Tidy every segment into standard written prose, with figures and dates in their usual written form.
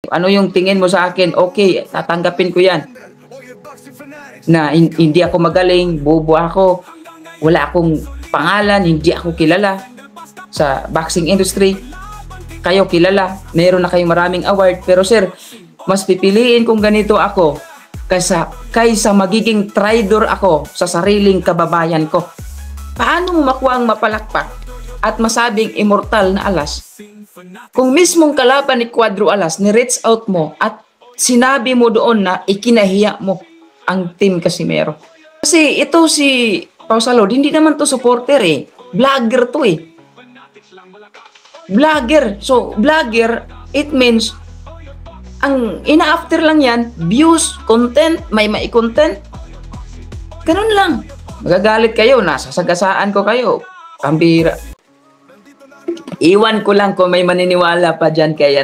Ano yung tingin mo sa akin? Okay, tatanggapin ko yan. Na hindi ako magaling, bobo ako, wala akong pangalan, hindi ako kilala sa boxing industry. Kayo kilala, meron na kayong maraming award, pero sir, mas pipiliin kung ganito ako kaysa magiging traitor ako sa sariling kababayan ko. Paano mo makuha ang mapalakpak at masabing immortal na Alas? Kung mismong kalaban ni Cuadro Alas, ni-reach out mo at sinabi mo doon na ikinahiya mo ang Team Casimero. Kasi ito si Pau Salud, hindi naman to supporter eh. Vlogger to eh. Vlogger. So, vlogger, it means ang ina-after lang yan, views, content, may content. Ganun lang. Magagalit kayo, nasasagasaan ko kayo. Pambira. Iwan ko lang kung may maniniwala pa dyan kay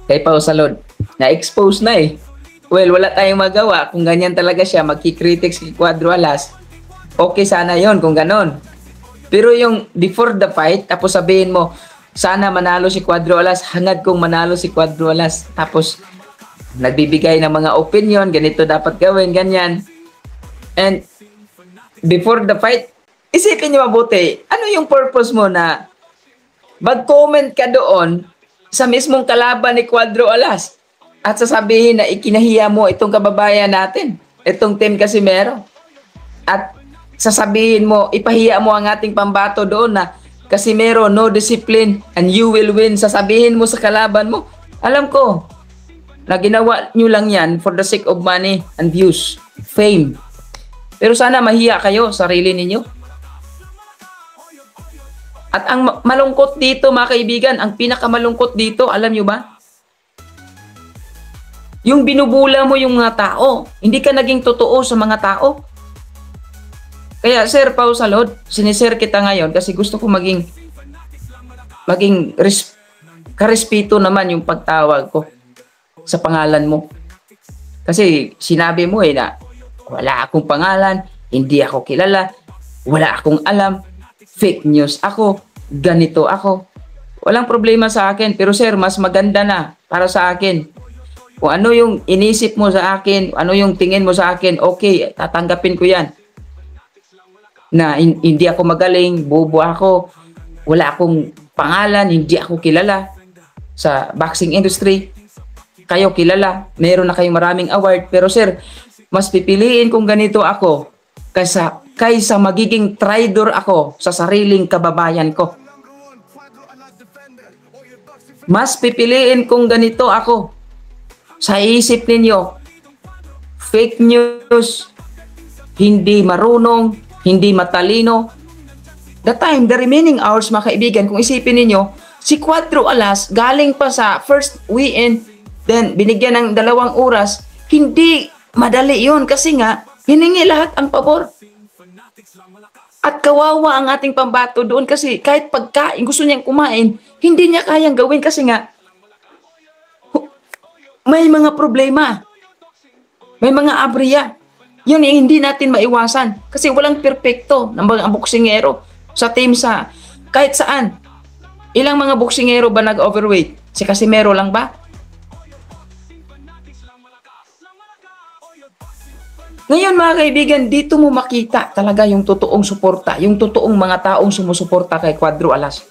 kay Pau Salud. Na-expose na eh. Well, wala tayong magawa. Kung ganyan talaga siya, magkikritics kay Cuadro Alas, okay sana yon kung ganon. Pero yung before the fight, tapos sabihin mo, sana manalo si Cuadro Alas, hangad kong manalo si Cuadro Alas. Tapos, nagbibigay ng mga opinion, ganito dapat gawin, ganyan. And, before the fight, isipin niyo mabuti, ano yung purpose mo na mag-comment ka doon sa mismong kalaban ni Cuadro Alas at sasabihin na ikinahiya mo itong kababayan natin, itong Team Casimero. At sasabihin mo, ipahiya mo ang ating pambato doon na Casimero, no discipline, and you will win. Sasabihin mo sa kalaban mo. Alam ko, na ginawa nyo lang yan for the sake of money and views, fame. Pero sana mahiya kayo, sarili ninyo. At ang malungkot dito, mga kaibigan, ang pinakamalungkot dito, alam nyo ba? Yung binubula mo yung mga tao, hindi ka naging totoo sa mga tao. Kaya Sir Pau Salud, sinishare kita ngayon kasi gusto ko maging karespeto naman yung pagtawag ko sa pangalan mo. Kasi sinabi mo na wala akong pangalan, hindi ako kilala, wala akong alam, fake news ako, ganito ako. Walang problema sa akin, pero sir, mas maganda na para sa akin. Kung ano yung inisip mo sa akin, ano yung tingin mo sa akin, okay, tatanggapin ko yan. Na hindi ako magaling, bobo ako, wala akong pangalan, hindi ako kilala sa boxing industry. Kayo kilala, meron na kayong maraming award, pero sir, mas pipiliin kung ganito ako kaysa magiging traitor ako sa sariling kababayan ko. Mas pipiliin kung ganito ako. Sa isip ninyo, fake news, hindi marunong, hindi matalino. The remaining hours, mga kaibigan, kung isipin ninyo, si Cuadro Alas galing pa sa first weigh-in, then binigyan ng 2 oras, hindi madali yun kasi nga, hiningi lahat ang pabor. At kawawa ang ating pambato doon kasi kahit pagkain, gusto niyang kumain, hindi niya kayang gawin kasi nga, may mga problema. May mga abriya. Yun hindi natin maiwasan kasi walang perpekto ng mga boksingero sa team sa kahit saan. Ilang mga boksingero ba nag-overweight? Si Casimero lang ba? Ngayon mga kaibigan, dito mo makita talaga yung totoong suporta, yung totoong mga taong sumusuporta kay Cuadro Alas.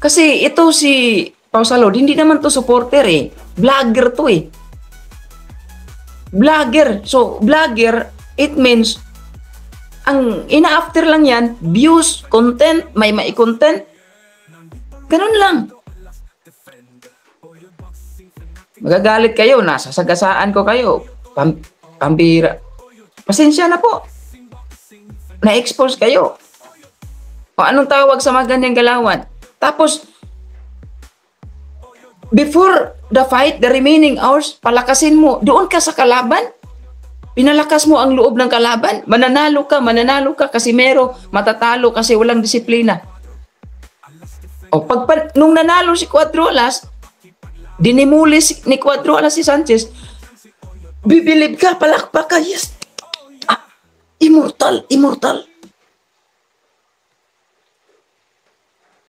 Kasi ito si Pau Salud, hindi naman to supporter eh. Vlogger to eh. Vlogger. So, vlogger, it means, ang ina-after lang yan, views, content, may content. Ganun lang. Magagalit kayo, nasasagasaan ko kayo. Pambira. Pasensya na po. Na-expose kayo. O anong tawag sa mga ganyang galawan? Tapos, before the fight, the remaining hours, palakasin mo. Doon ka sa kalaban. Pinalakas mo ang loob ng kalaban. Mananalo ka, Casimero, matatalo kasi walang disiplina. O nung nanalo si Cuadro Alas, dinimulis ni Cuadro Alas si Sanchez, bibilib ka, palakpak ka, yes. Immortal.